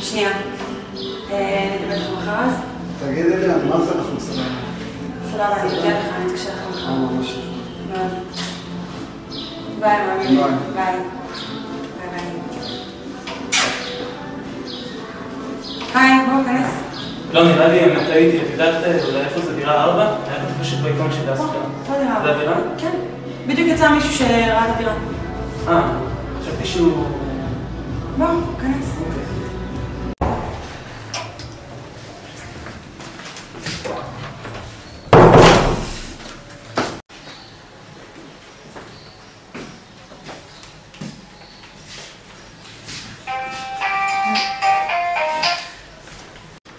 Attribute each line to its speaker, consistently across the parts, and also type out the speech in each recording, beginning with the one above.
Speaker 1: שנייה. נדבר לך מחר אז?
Speaker 2: תגיד לי, מה זה אנחנו סבבה?
Speaker 1: סבבה, אני אתן לך, אני אתקשר לך מחר.
Speaker 2: ממש.
Speaker 1: ביי, מאמי.
Speaker 2: ביי.
Speaker 1: ביי. ביי. היי, בואו, כנס.
Speaker 3: לא, נראה לי, אם טעיתי, את יודעת אולי איפה זה דירה 4? היה כתוב פשוט בעיתון של ההשכרה.
Speaker 1: פה דירה.
Speaker 3: זה הדירה?
Speaker 1: כן. בדיוק יצא מישהו שראה את הדירה.
Speaker 3: חשבתי שהוא...
Speaker 1: בואו, כנס.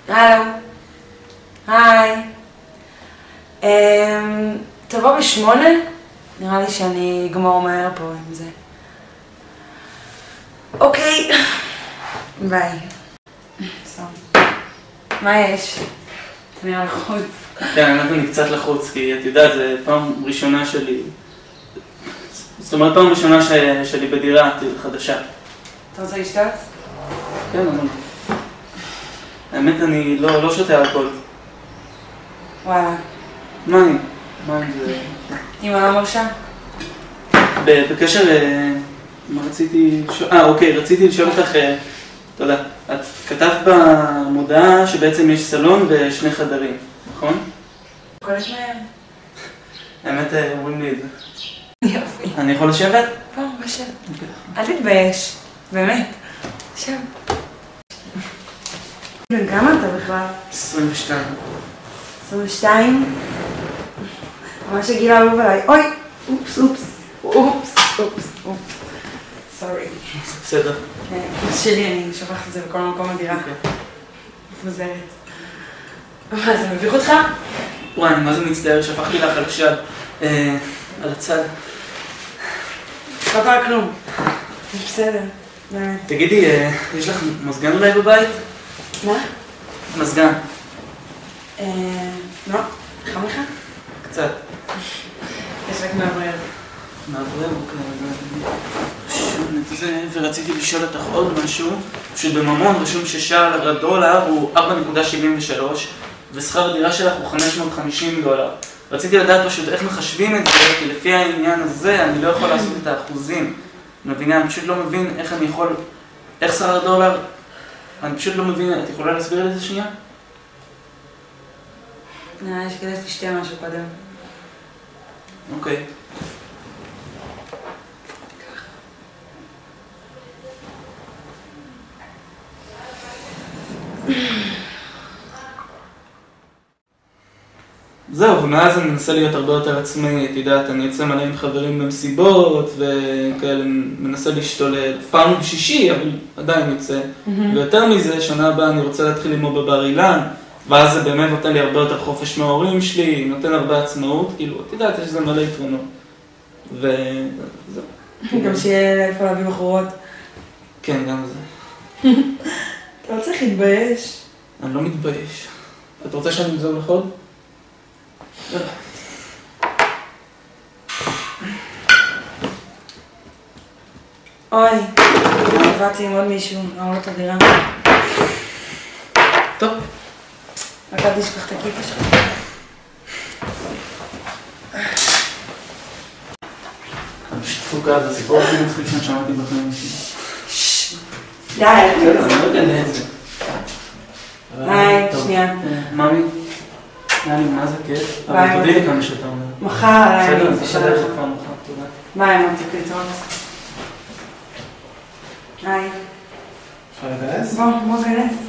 Speaker 1: הלו. היי. תבוא ב8? נראה לי שאני אגמור מהר פה עם זה. אוקיי. ביי. מה יש? אתה נראה לחוץ.
Speaker 3: כן, אני קצת לחוץ, כי את יודעת, זו פעם ראשונה שלי. זאת אומרת, פעם ראשונה שלי בדירה חדשה.
Speaker 1: אתה רוצה לשתות?
Speaker 3: כן, אבל... האמת, אני לא שותה אלכוהול.
Speaker 1: וואלה.
Speaker 3: מה עם זה?
Speaker 1: אמא לא מרשה?
Speaker 3: בקשר... מה רציתי... אוקיי, רציתי לשאול אותך... תודה. את כתבת במודעה שבעצם יש סלון ושני חדרים, נכון?
Speaker 1: קולש מהם.
Speaker 3: האמת, אומרים לי את זה.
Speaker 1: יופי.
Speaker 3: אני יכול לשבת?
Speaker 1: בואו, בשב. אל תתבייש. באמת. שב. בן כמה אתה בכלל?
Speaker 3: 22.
Speaker 1: 22? ממש הגיל האהוב עליי. אוי! אופס. סורי.
Speaker 3: בסדר.
Speaker 1: זה שלי, אני שוכחת את זה בכל מקום הדירה. מפוזרת. מה, זה מביך אותך?
Speaker 3: וואי, אני מה זה מצטער, שפכתי לך על השד. על הצד.
Speaker 1: לא קרה כלום. בסדר, באמת.
Speaker 3: תגידי, יש לך מזגן אולי בבית?
Speaker 1: מה?
Speaker 3: מזגן.
Speaker 1: לא, חם לך?
Speaker 3: קצת.
Speaker 1: יש רק מעברר.
Speaker 3: מעברר, אוקיי. ורציתי לשאול אותך עוד משהו, שבממון רשום ששער הדולר הוא 4.73 ושכר הדירה שלך הוא $550. רציתי לדעת פשוט איך מחשבים את זה, כי לפי העניין הזה אני לא יכול לעשות את האחוזים. מבינה, אני פשוט לא מבין איך אני יכול... איך שכר הדולר... אני פשוט לא מבין, את יכולה להסביר לי את זה שנייה?
Speaker 1: נראה לי שכדאי שתשתה משהו קודם.
Speaker 3: אוקיי. זהו, ומאז אני מנסה להיות הרבה יותר עצמי, את יודעת, אני יוצא מלא עם חברים במסיבות וכאלה, מנסה להשתולל, פעם בשישי, אבל עדיין יוצא. ויותר מזה, שנה הבאה אני רוצה להתחיל ללמוד בבר אילן, ואז זה באמת נותן לי הרבה יותר חופש מההורים שלי, נותן הרבה עצמאות, כאילו, את יודעת, יש לזה מלא יתרונות. וזהו.
Speaker 1: גם שיהיה איפה להביא בחורות.
Speaker 3: כן, גם זה.
Speaker 1: אתה לא צריך להתבייש.
Speaker 3: אני לא מתבייש. את רוצה שאני אמזור לך עוד?
Speaker 1: אוי, עבדתי עם עוד מישהו, אמרו את הדירה.
Speaker 3: טוב.
Speaker 1: רק אל תשכח את הכיפה שלך.
Speaker 3: אני פשוט תפוקה, זה סיפור הכי מצחיק שאני שמעתי בחיים שלי.
Speaker 1: די,
Speaker 3: אני לא יודע את זה.
Speaker 1: היי, שנייה.
Speaker 3: ממי, היה לי מה זה כיף, אבל תודי לי כמה שאתה אומר.
Speaker 1: מחר עליי.
Speaker 3: בסדר, זה שדה לך כבר מחר, תודה.
Speaker 1: ביי, מותיקות. היי.
Speaker 2: אפשר לגייס?
Speaker 1: בוא גלס.